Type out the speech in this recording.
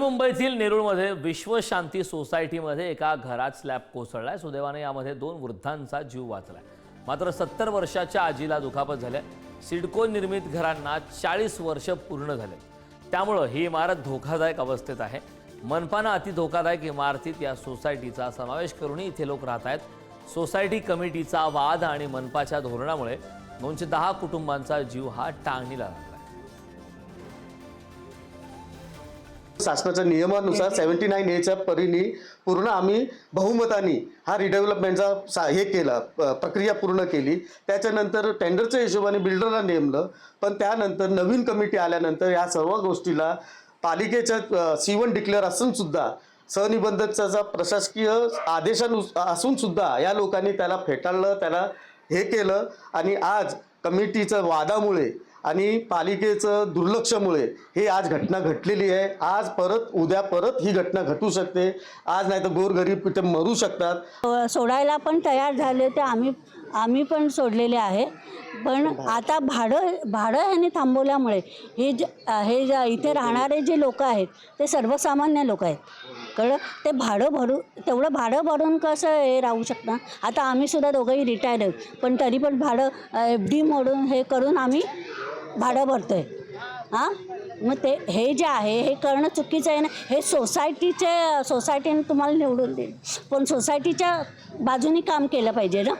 मुंबईतील नेरूळमध्ये विश्वशांती सोसायटीमध्ये एका घरात स्लॅब कोसळलाय। सुदैवाने यामध्ये 2 वृद्धांचा जीव वाचलाय। मात्र 70 वर्षाच्या आजीला दुखापत झाली। सिडको निर्मित घरांना 40 वर्ष पूर्ण झाले, त्यामुळे ही इमारत धोकादायक अवस्थेत आहे। मनपाने अति धोकादायक इमारतीत या सोसायटीचा समावेश करून इथे लोक राहत आहेत। सोसायटी कमिटीचा वाद आणि मनपाच्या धोरणामुळे 210 कुटुंबांचा जीव हा टांगणीला लागला। शासनाच्या नियमानुसार 79A च्या परीने पूर्ण आम्ही बहुमताने हा रिडेव्हलपमेंटचा हे केला, प्रक्रिया पूर्ण केली। त्याच्यानंतर टेंडरच्या हिशोबाने बिल्डरला नेमलं, पण त्यानंतर नवीन कमिटी आल्यानंतर या सर्व गोष्टीला पालिकेच्या C1 डिक्लेअर असून सुद्धा सनिबंधकचा प्रशासकीय आदेशानुसार असून सुद्धा या लोकांनी त्याला फेटाळलं, त्याला हे केलं आणि आज कमिटीच्या वादामुळे आणि पालिकेचं दुर्लक्षामुळे हे आज घटना घडलेली आहे। आज परत उद्या परत ही घटना घटू शकते। आज नाही तर गोरगरीब इथे मरू शकतात। सोडायला पण तयार झाले ते आम्ही पण सोडलेले आहे, पण आता भाडं ह्यांनी थांबवल्यामुळे हे इथे राहणारे जे लोक आहेत ते सर्वसामान्य लोक आहेत। कळलं? ते तेवढं भाडं भरून कसं हे राहू शकतं। आता आम्ही सुद्धा दोघंही रिटायर्ड आहेत, पण तरी पण भाडं FD मोडून हे करून आम्ही भाडं भरतोय। हां, मग ते हे जे आहे हे करणं चुकीचं आहे ना। हे सोसायटीने तुम्हाला निवडून देईल, पण सोसायटीच्या बाजूनी काम केलं पाहिजे ना।